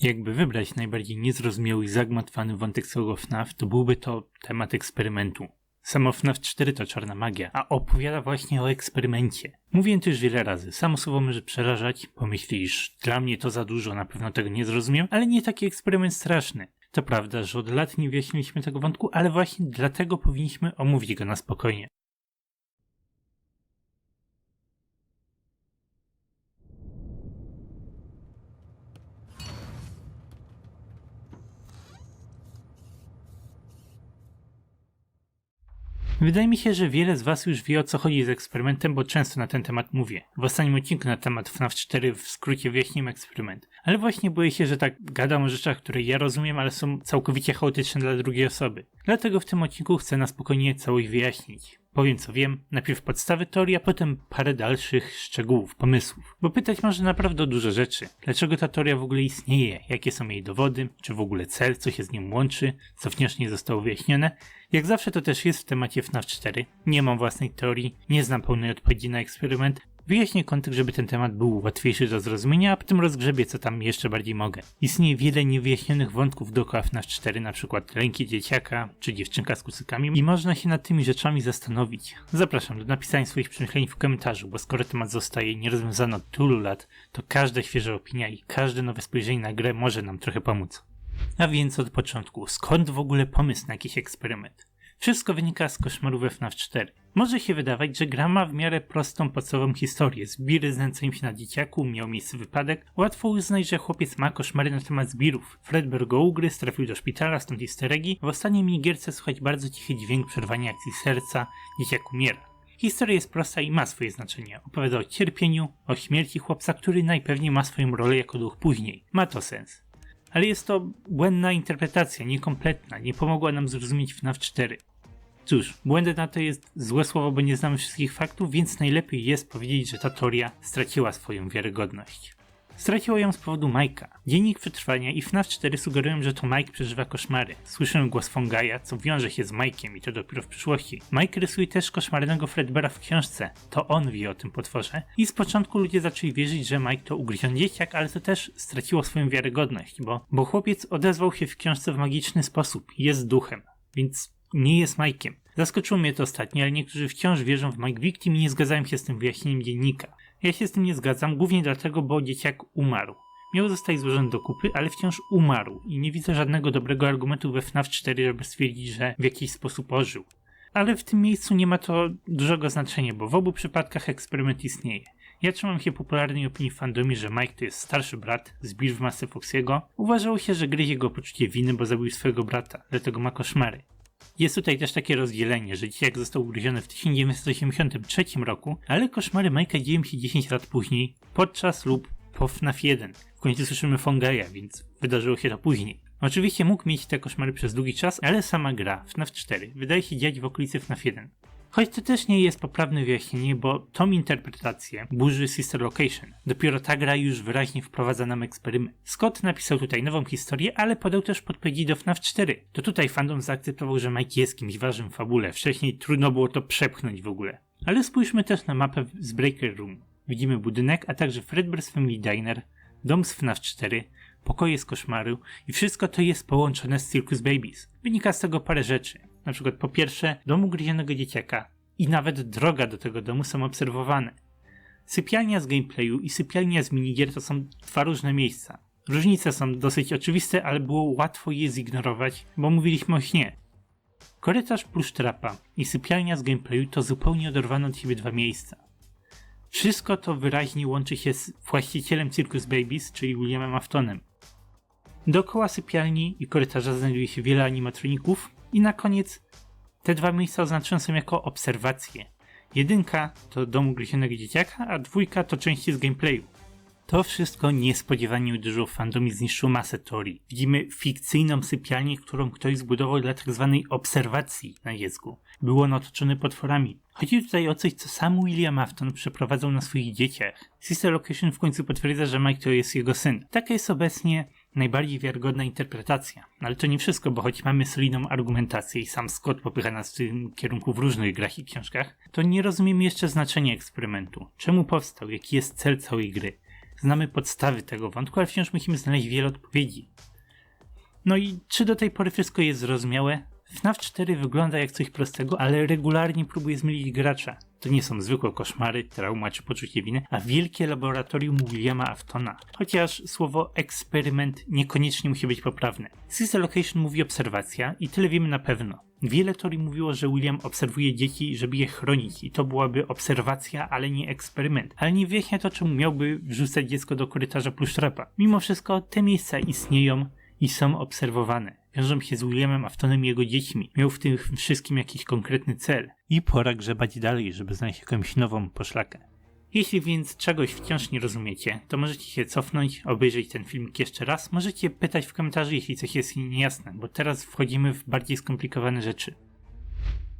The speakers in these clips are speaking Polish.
Jakby wybrać najbardziej niezrozumiały i zagmatwany wątek całego FNAF, to byłby to temat eksperymentu. Samo FNAF 4 to czarna magia, a opowiada właśnie o eksperymencie. Mówię to już wiele razy, samo słowo może przerażać, pomyślisz, dla mnie to za dużo, na pewno tego nie zrozumiem, ale nie taki eksperyment straszny. To prawda, że od lat nie wyjaśniliśmy tego wątku, ale właśnie dlatego powinniśmy omówić go na spokojnie. Wydaje mi się, że wiele z was już wie, o co chodzi z eksperymentem, bo często na ten temat mówię. W ostatnim odcinku na temat FNAF 4 w skrócie wyjaśniłem eksperyment. Ale właśnie boję się, że tak gadam o rzeczach, które ja rozumiem, ale są całkowicie chaotyczne dla drugiej osoby. Dlatego w tym odcinku chcę na spokojnie całość wyjaśnić. Powiem co wiem, najpierw podstawy teorii, a potem parę dalszych szczegółów, pomysłów. Bo pytać można naprawdę o dużo rzeczy. Dlaczego ta teoria w ogóle istnieje? Jakie są jej dowody? Czy w ogóle cel? Co się z nim łączy? Co wciąż nie zostało wyjaśnione? Jak zawsze to też jest w temacie FNAF 4. Nie mam własnej teorii, nie znam pełnej odpowiedzi na eksperyment. Wyjaśnię kontekst, żeby ten temat był łatwiejszy do zrozumienia, a potem rozgrzebię co tam jeszcze bardziej mogę. Istnieje wiele niewyjaśnionych wątków dookoła FNAF 4, np. ręki dzieciaka, czy dziewczynka z kucykami i można się nad tymi rzeczami zastanowić. Zapraszam do napisania swoich przemyśleń w komentarzu, bo skoro temat zostaje nierozwiązany od tylu lat, to każda świeża opinia i każde nowe spojrzenie na grę może nam trochę pomóc. A więc od początku, skąd w ogóle pomysł na jakiś eksperyment? Wszystko wynika z koszmaru we FNAF 4. Może się wydawać, że gra ma w miarę prostą, podstawową historię. Zbiry znęcają się na dzieciaku, miał miejsce wypadek. Łatwo uznać, że chłopiec ma koszmary na temat zbirów. Fredbear go ugryzł, trafił do szpitala, stąd easter eggi. W ostatniej minigierce słychać bardzo cichy dźwięk przerwania akcji serca, dzieciak umiera. Historia jest prosta i ma swoje znaczenie. Opowiada o cierpieniu, o śmierci chłopca, który najpewniej ma swoją rolę jako duch później. Ma to sens. Ale jest to błędna interpretacja, niekompletna, nie pomogła nam zrozumieć FNAF 4. Cóż, błędem na to jest złe słowo, bo nie znamy wszystkich faktów, więc najlepiej jest powiedzieć, że ta teoria straciła swoją wiarygodność. Straciła ją z powodu Mike'a. Dziennik przetrwania i FNAF 4 sugerują, że to Mike przeżywa koszmary. Słyszę głos Fongaja, co wiąże się z Mike'iem i to dopiero w przyszłości. Mike rysuje też koszmarnego Fredbeara w książce. To on wie o tym potworze. I z początku ludzie zaczęli wierzyć, że Mike to ugryziony dzieciak, ale to też straciło swoją wiarygodność, bo chłopiec odezwał się w książce w magiczny sposób. Jest duchem. Więc nie jest Mike'iem. Zaskoczyło mnie to ostatnio, ale niektórzy wciąż wierzą w Mike Victim i nie zgadzają się z tym wyjaśnieniem dziennika. Ja się z tym nie zgadzam, głównie dlatego, bo dzieciak umarł. Miał zostać złożony do kupy, ale wciąż umarł i nie widzę żadnego dobrego argumentu we FNAF 4, żeby stwierdzić, że w jakiś sposób ożył. Ale w tym miejscu nie ma to dużego znaczenia, bo w obu przypadkach eksperyment istnieje. Ja trzymam się popularnej opinii w fandomie, że Mike to jest starszy brat, zbir w masce Foxiego. Uważało się, że gryzie go poczucie winy, bo zabił swojego brata, dlatego ma koszmary. Jest tutaj też takie rozdzielenie, że dzieciak został ugryziony w 1983 roku, ale koszmary Mike'a dzieją się 10 lat później, podczas lub po FNAF 1. W końcu słyszymy Fongaja, więc wydarzyło się to później. Oczywiście mógł mieć te koszmary przez długi czas, ale sama gra, FNAF 4, wydaje się dziać w okolicy FNAF 1. Choć to też nie jest poprawne wyjaśnienie, bo tą interpretację burzy Sister Location. Dopiero ta gra już wyraźnie wprowadza nam eksperyment. Scott napisał tutaj nową historię, ale podał też podpowiedzi do FNAF 4. To tutaj fandom zaakceptował, że Mike jest kimś ważnym w fabule. Wcześniej trudno było to przepchnąć w ogóle. Ale spójrzmy też na mapę z Breaker Room. Widzimy budynek, a także Fredbear's Family Diner, dom z FNAF 4, pokoje z koszmaru i wszystko to jest połączone z Circus Babies. Wynika z tego parę rzeczy. Na przykład po pierwsze, dom ugryzionego dzieciaka i nawet droga do tego domu są obserwowane. Sypialnia z gameplayu i sypialnia z minigier to są dwa różne miejsca. Różnice są dosyć oczywiste, ale było łatwo je zignorować, bo mówiliśmy o śnie. Korytarz plusztrapa i sypialnia z gameplayu to zupełnie oderwane od siebie dwa miejsca. Wszystko to wyraźnie łączy się z właścicielem Circus Babies, czyli Williamem Aftonem. Dookoła sypialni i korytarza znajduje się wiele animatroników i na koniec te dwa miejsca oznaczone są jako obserwacje. 1 to dom ugryzionego dzieciaka, a 2 to części z gameplayu. To wszystko niespodziewanie uderzyło w fandom i zniszczyło masę teorii. Widzimy fikcyjną sypialnię, którą ktoś zbudował dla tzw. obserwacji na dziecku. Był on otoczony potworami. Chodzi tutaj o coś, co sam William Afton przeprowadzał na swoich dzieciach. Sister Location w końcu potwierdza, że Mike to jest jego syn. Taka jest obecnie najbardziej wiarygodna interpretacja. Ale to nie wszystko, bo choć mamy solidną argumentację i sam Scott popycha nas w tym kierunku w różnych grach i książkach, to nie rozumiemy jeszcze znaczenia eksperymentu. Czemu powstał? Jaki jest cel całej gry? znamy podstawy tego wątku, ale wciąż musimy znaleźć wiele odpowiedzi. No i czy do tej pory wszystko jest zrozumiałe? FNAF 4 wygląda jak coś prostego, ale regularnie próbuje zmylić gracza. To nie są zwykłe koszmary, trauma czy poczucie winy, a wielkie laboratorium Williama Aftona. Chociaż słowo eksperyment niekoniecznie musi być poprawne. Sixth Location mówi obserwacja i tyle wiemy na pewno. Wiele teorii mówiło, że William obserwuje dzieci, żeby je chronić i to byłaby obserwacja, ale nie eksperyment. Ale nie wyjaśnia to, czemu miałby wrzucać dziecko do korytarza plusztrapa. Mimo wszystko te miejsca istnieją i są obserwowane. Wiążą się z Williamem Aftonem i jego dziećmi. Miał w tym wszystkim jakiś konkretny cel. I pora grzebać dalej, żeby znaleźć jakąś nową poszlakę. Jeśli więc czegoś wciąż nie rozumiecie, to możecie się cofnąć, obejrzeć ten filmik jeszcze raz. Możecie pytać w komentarzu, jeśli coś jest niejasne, bo teraz wchodzimy w bardziej skomplikowane rzeczy.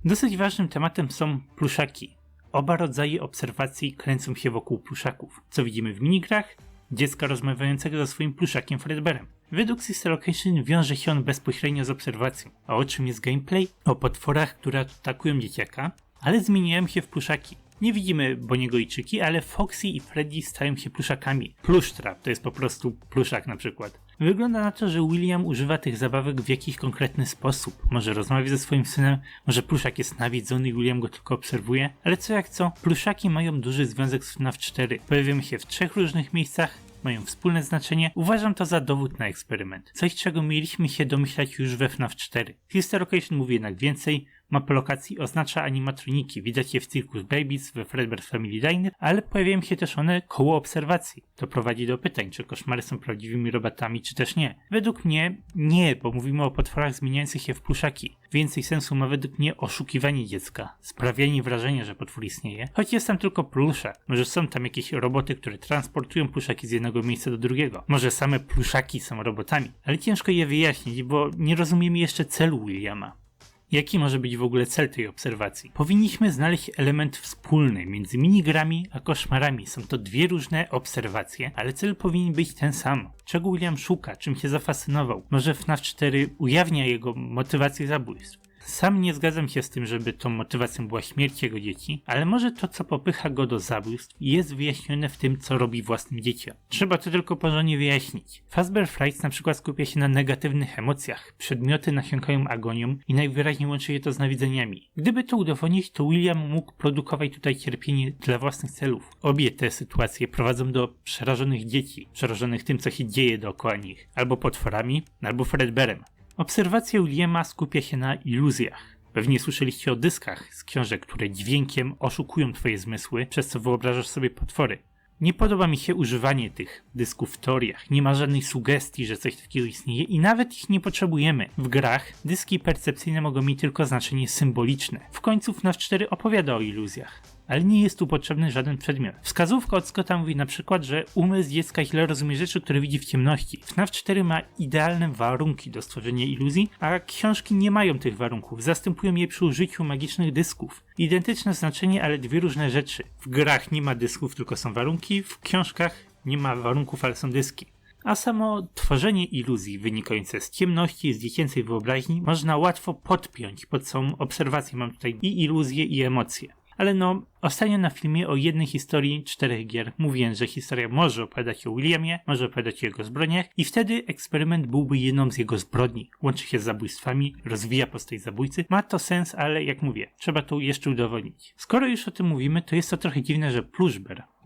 Dosyć ważnym tematem są pluszaki. Oba rodzaje obserwacji kręcą się wokół pluszaków. Co widzimy w minigrach? Dziecka rozmawiającego ze swoim pluszakiem Fredbearem. Według Sixth Location wiąże się on bezpośrednio z obserwacją. A o czym jest gameplay? O potworach, które atakują dzieciaka, ale zmieniają się w pluszaki. Nie widzimy Bonniego i Chicky, ale Foxy i Freddy stają się pluszakami. Plushtrap to jest po prostu pluszak na przykład. Wygląda na to, że William używa tych zabawek w jakiś konkretny sposób. Może rozmawia ze swoim synem, może pluszak jest nawiedzony i William go tylko obserwuje. Ale co jak co, pluszaki mają duży związek z FNAF 4. Pojawiają się w 3 różnych miejscach, mają wspólne znaczenie. Uważam to za dowód na eksperyment. Coś, czego mieliśmy się domyślać już we FNAF 4. Sixth Location mówi jednak więcej. Mapa lokacji oznacza animatroniki, widać je w Circus Babies, we Fredbear's Family Diner, ale pojawiają się też one koło obserwacji. To prowadzi do pytań, czy koszmary są prawdziwymi robotami, czy też nie. Według mnie nie, bo mówimy o potworach zmieniających się w pluszaki. Więcej sensu ma według mnie oszukiwanie dziecka, sprawianie wrażenia, że potwór istnieje, choć jest tam tylko pluszak. Może są tam jakieś roboty, które transportują pluszaki z jednego miejsca do drugiego. Może same pluszaki są robotami, ale ciężko je wyjaśnić, bo nie rozumiemy jeszcze celu Williama. Jaki może być w ogóle cel tej obserwacji? Powinniśmy znaleźć element wspólny między minigrami a koszmarami. Są to dwie różne obserwacje, ale cel powinien być ten sam. Czego William szuka? Czym się zafascynował? Może FNAF 4 ujawnia jego motywację zabójstw? Sam nie zgadzam się z tym, żeby tą motywacją była śmierć jego dzieci, ale może to, co popycha go do zabójstw, jest wyjaśnione w tym, co robi własnym dzieciom. Trzeba to tylko porządnie wyjaśnić. Fazbear Frights na przykład skupia się na negatywnych emocjach, przedmioty nasiąkają agonią i najwyraźniej łączy je to z nawiedzeniami. Gdyby to udowodnić, to William mógł produkować tutaj cierpienie dla własnych celów. Obie te sytuacje prowadzą do przerażonych dzieci, przerażonych tym, co się dzieje dookoła nich, albo potworami, albo Fredbearem. Obserwacja Williama skupia się na iluzjach. Pewnie słyszeliście o dyskach z książek, które dźwiękiem oszukują twoje zmysły, przez co wyobrażasz sobie potwory. Nie podoba mi się używanie tych dysków w teoriach. Nie ma żadnej sugestii, że coś takiego istnieje i nawet ich nie potrzebujemy. W grach dyski percepcyjne mogą mieć tylko znaczenie symboliczne. W końcu FNAF 4 opowiada o iluzjach. Ale nie jest tu potrzebny żaden przedmiot. Wskazówka od Scotta mówi na przykład, że umysł dziecka źle rozumie rzeczy, które widzi w ciemności. FNAF 4 ma idealne warunki do stworzenia iluzji, a książki nie mają tych warunków. Zastępują je przy użyciu magicznych dysków. Identyczne znaczenie, ale dwie różne rzeczy. W grach nie ma dysków, tylko są warunki. W książkach nie ma warunków, ale są dyski. A samo tworzenie iluzji wynikające z ciemności, z dziecięcej wyobraźni można łatwo podpiąć pod całą obserwację. Mam tutaj i iluzje, i emocje. Ale no, ostatnio na filmie o jednej historii 4 gier mówiłem, że historia może opowiadać o Williamie, może opowiadać o jego zbrodniach i wtedy eksperyment byłby jedną z jego zbrodni. Łączy się z zabójstwami, rozwija postać zabójcy. Ma to sens, ale jak mówię, trzeba to jeszcze udowodnić. Skoro już o tym mówimy, to jest to trochę dziwne, że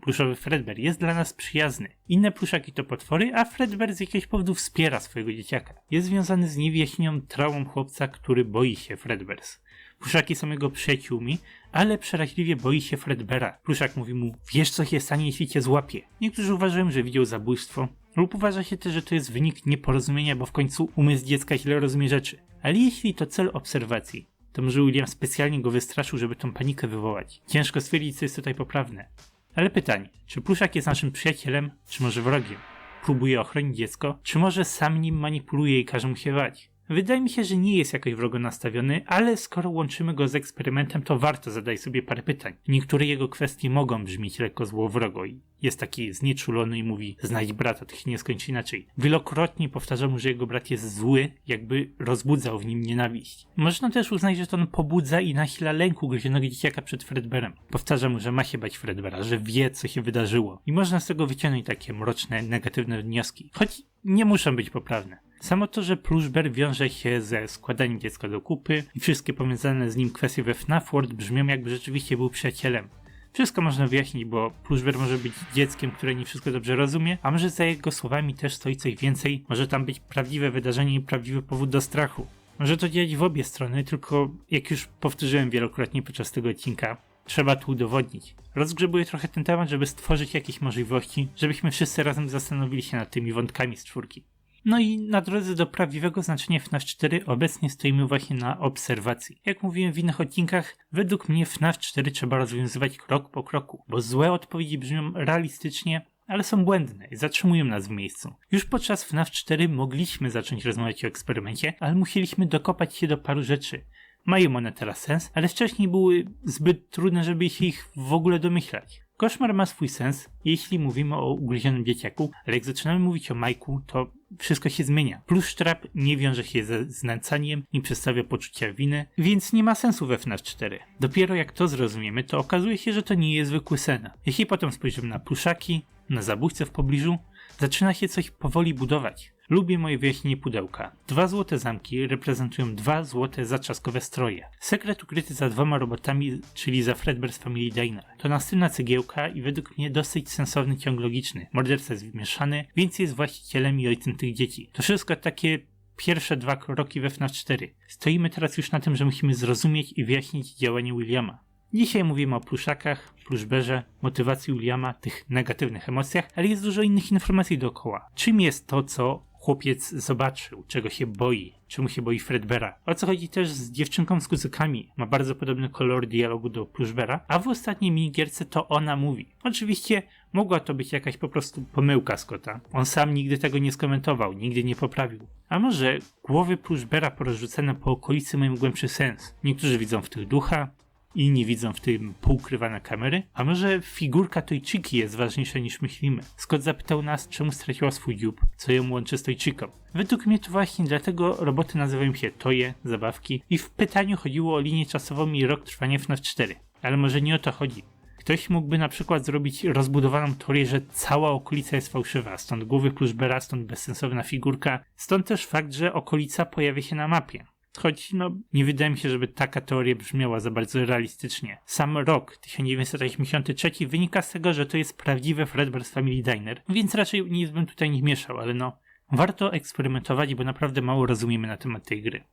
pluszowy Fredbear jest dla nas przyjazny. Inne pluszaki to potwory, a Fredbear z jakiegoś powodu wspiera swojego dzieciaka. Jest związany z niewyjaśnioną traumą chłopca, który boi się Fredbears. Pluszaki są jego przyjaciółmi, ale przeraźliwie boi się Fredbeara. Pluszak mówi mu, wiesz co się stanie, jeśli cię złapie. Niektórzy uważają, że widział zabójstwo, lub uważa się też, że to jest wynik nieporozumienia, bo w końcu umysł dziecka źle rozumie rzeczy. Ale jeśli to cel obserwacji, to może William specjalnie go wystraszył, żeby tą panikę wywołać. Ciężko stwierdzić, co jest tutaj poprawne. Ale pytanie, czy pluszak jest naszym przyjacielem, czy może wrogiem? Próbuje ochronić dziecko, czy może sam nim manipuluje i każe mu się bać? Wydaje mi się, że nie jest jakoś wrogo nastawiony, ale skoro łączymy go z eksperymentem, to warto zadać sobie parę pytań. Niektóre jego kwestie mogą brzmieć lekko złowrogo i jest taki znieczulony i mówi: znajdź brata, to się nie skończy inaczej. Wielokrotnie powtarza mu, że jego brat jest zły, jakby rozbudzał w nim nienawiść. Można też uznać, że to on pobudza i nasila lęk ugryzionego dzieciaka przed Fredbearem. Powtarza mu, że ma się bać Fredbeara, że wie, co się wydarzyło. I można z tego wyciągnąć takie mroczne, negatywne wnioski. Choć nie muszą być poprawne. Samo to, że Plushbear wiąże się ze składaniem dziecka do kupy i wszystkie powiązane z nim kwestie we FNAF World brzmią, jakby rzeczywiście był przyjacielem. Wszystko można wyjaśnić, bo Plushbear może być dzieckiem, które nie wszystko dobrze rozumie, a może za jego słowami też stoi coś więcej, może tam być prawdziwe wydarzenie i prawdziwy powód do strachu. Może to działać w obie strony, tylko jak już powtórzyłem wielokrotnie podczas tego odcinka, trzeba tu udowodnić. Rozgrzebuję trochę ten temat, żeby stworzyć jakieś możliwości, żebyśmy wszyscy razem zastanowili się nad tymi wątkami z czwórki. No i na drodze do prawdziwego znaczenia FNAF 4 obecnie stoimy właśnie na obserwacji. Jak mówiłem w innych odcinkach, według mnie FNAF 4 trzeba rozwiązywać krok po kroku, bo złe odpowiedzi brzmią realistycznie, ale są błędne i zatrzymują nas w miejscu. Już podczas FNAF 4 mogliśmy zacząć rozmawiać o eksperymencie, ale musieliśmy dokopać się do paru rzeczy. Mają one teraz sens, ale wcześniej były zbyt trudne, żeby się ich w ogóle domyślać. Koszmar ma swój sens, jeśli mówimy o ugryzionym dzieciaku, ale jak zaczynamy mówić o Majku, to wszystko się zmienia. Plushtrap nie wiąże się ze znęcaniem, nie przedstawia poczucia winy, więc nie ma sensu we FNAF 4. Dopiero jak to zrozumiemy, to okazuje się, że to nie jest zwykły sen. Jeśli potem spojrzymy na pluszaki, na zabójcę w pobliżu, zaczyna się coś powoli budować. Lubię moje wyjaśnienie pudełka. 2 złote zamki reprezentują 2 złote zatrzaskowe stroje. Sekret ukryty za 2 robotami, czyli za Fredbear's Family Diner. To następna cegiełka i według mnie dosyć sensowny ciąg logiczny. Morderca jest wymieszany, więc jest właścicielem i ojcem tych dzieci. To wszystko takie pierwsze 2 kroki we FNAF 4. Stoimy teraz już na tym, że musimy zrozumieć i wyjaśnić działanie Williama. Dzisiaj mówimy o pluszakach, Plushbearze, motywacji Williama, tych negatywnych emocjach, ale jest dużo innych informacji dookoła. Czym jest to, co chłopiec zobaczył, czego się boi, czemu się boi Fredbeara? O co chodzi też z dziewczynką z kucykami? Ma bardzo podobny kolor dialogu do Plushbeara, a w ostatniej minigierce to ona mówi. Oczywiście mogła to być jakaś po prostu pomyłka Scotta. On sam nigdy tego nie skomentował, nigdy nie poprawił. A może głowy Plushbeara porozrzucane po okolicy mają głębszy sens? Niektórzy widzą w tych ducha, inni widzą w tym poukrywane kamery? A może figurka Toychiki jest ważniejsza niż myślimy? Scott zapytał nas, czemu straciła swój dziób, co ją łączy z Toychiką. Według mnie to właśnie dlatego roboty nazywają się toje, zabawki i w pytaniu chodziło o linię czasową i rok trwania FNAF 4. Ale może nie o to chodzi. Ktoś mógłby na przykład zrobić rozbudowaną teorię, że cała okolica jest fałszywa, stąd głowy Plushbeara, stąd bezsensowna figurka, stąd też fakt, że okolica pojawia się na mapie. Choć nie wydaje mi się, żeby taka teoria brzmiała za bardzo realistycznie. Sam rok 1983 wynika z tego, że to jest prawdziwe Fredbear's Family Diner, więc raczej nic bym tutaj nie mieszał, ale warto eksperymentować, bo naprawdę mało rozumiemy na temat tej gry.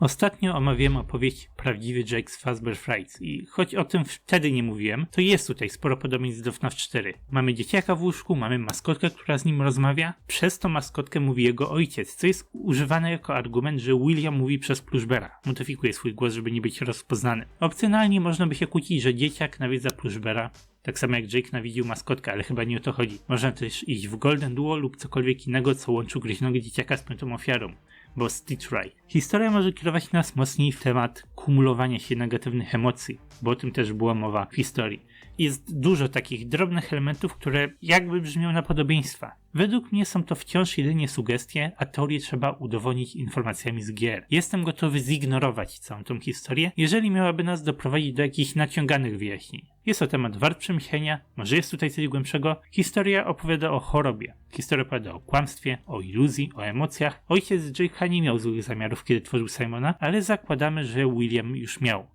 Ostatnio omawiałem opowieść Prawdziwy Jake's Fazbear Frights i choć o tym wtedy nie mówiłem, to jest tutaj sporo podobieństw do FNAF 4. Mamy dzieciaka w łóżku, mamy maskotkę, która z nim rozmawia, przez tą maskotkę mówi jego ojciec, co jest używane jako argument, że William mówi przez Plushbeara. Modyfikuje swój głos, żeby nie być rozpoznany. Opcjonalnie można by się kłócić, że dzieciak nawiedza Plushbeara, tak samo jak Jake nawidził maskotkę, ale chyba nie o to chodzi. Można też iść w Golden Duo lub cokolwiek innego, co łączy ugryzionego dzieciaka z piątą ofiarą, bo Stitch Right. Historia może kierować nas mocniej w temat kumulowania się negatywnych emocji, bo o tym też była mowa w historii. Jest dużo takich drobnych elementów, które jakby brzmią na podobieństwa. Według mnie są to wciąż jedynie sugestie, a teorię trzeba udowodnić informacjami z gier. Jestem gotowy zignorować całą tą historię, jeżeli miałaby nas doprowadzić do jakichś naciąganych wyjaśnień. Jest to temat wart przemyślenia, może jest tutaj coś głębszego. Historia opowiada o chorobie. Historia opowiada o kłamstwie, o iluzji, o emocjach. Ojciec Jake'a nie miał złych zamiarów, kiedy tworzył Simona, ale zakładamy, że William już miał.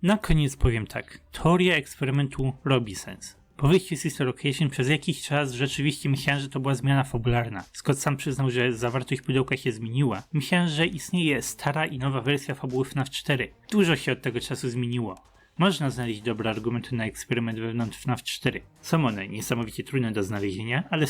Na koniec powiem tak. Teoria eksperymentu robi sens. Po wyjściu z Sister Location przez jakiś czas rzeczywiście myślałem, że to była zmiana fabularna. Scott sam przyznał, że zawartość pudełka się zmieniła. Myślałem, że istnieje stara i nowa wersja fabuły FNAF 4. Dużo się od tego czasu zmieniło. Można znaleźć dobre argumenty na eksperyment wewnątrz FNAF 4. Są one niesamowicie trudne do znalezienia, ale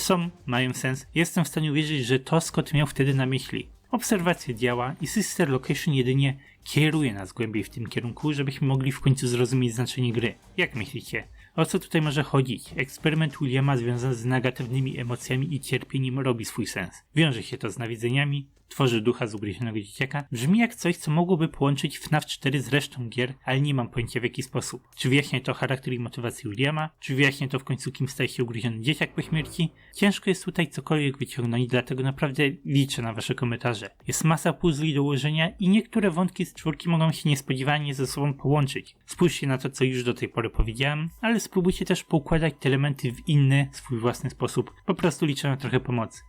mają sens. Jestem w stanie uwierzyć, że to Scott miał wtedy na myśli. Obserwacja działa i Sister Location jedynie kieruje nas głębiej w tym kierunku, żebyśmy mogli w końcu zrozumieć znaczenie gry. Jak myślicie? O co tutaj może chodzić? Eksperyment Williama związany z negatywnymi emocjami i cierpieniem robi swój sens. Wiąże się to z nawiedzeniami, tworzy ducha z ugryzionego dzieciaka. Brzmi jak coś, co mogłoby połączyć FNAF 4 z resztą gier, ale nie mam pojęcia w jaki sposób. Czy wyjaśnia to charakter i motywację Williama? Czy wyjaśnia to w końcu, kim staje się ugryziony dzieciak po śmierci? Ciężko jest tutaj cokolwiek wyciągnąć, dlatego naprawdę liczę na wasze komentarze. Jest masa puzli do ułożenia i niektóre wątki z czwórki mogą się niespodziewanie ze sobą połączyć. Spójrzcie na to, co już do tej pory powiedziałem, ale spróbujcie też poukładać te elementy w inny, swój własny sposób. Po prostu liczę na trochę pomocy.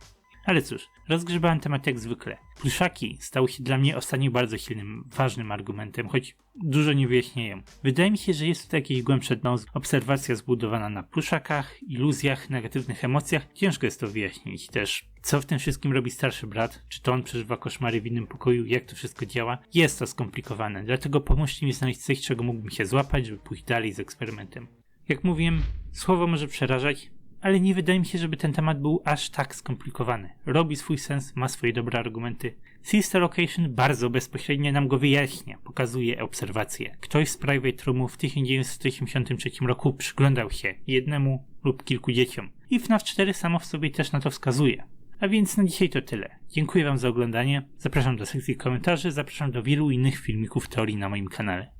Ale cóż, rozgrzebałem temat jak zwykle. Pluszaki stały się dla mnie ostatnio bardzo silnym, ważnym argumentem, choć dużo nie wyjaśniają. Wydaje mi się, że jest tutaj jakieś głębsze dno, obserwacja zbudowana na pluszakach, iluzjach, negatywnych emocjach. Ciężko jest to wyjaśnić też. Co w tym wszystkim robi starszy brat? Czy to on przeżywa koszmary w innym pokoju? Jak to wszystko działa? Jest to skomplikowane, dlatego pomóżcie mi znaleźć coś, czego mógłbym się złapać, żeby pójść dalej z eksperymentem. Jak mówiłem, słowo może przerażać, ale nie wydaje mi się, żeby ten temat był aż tak skomplikowany. Robi swój sens, ma swoje dobre argumenty. Sister Location bardzo bezpośrednio nam go wyjaśnia, pokazuje obserwacje. Ktoś z Private Roomu w 1983 roku przyglądał się jednemu lub kilku dzieciom. I FNAF 4 samo w sobie też na to wskazuje. A więc na dzisiaj to tyle. Dziękuję wam za oglądanie, zapraszam do sekcji komentarzy, zapraszam do wielu innych filmików teorii na moim kanale.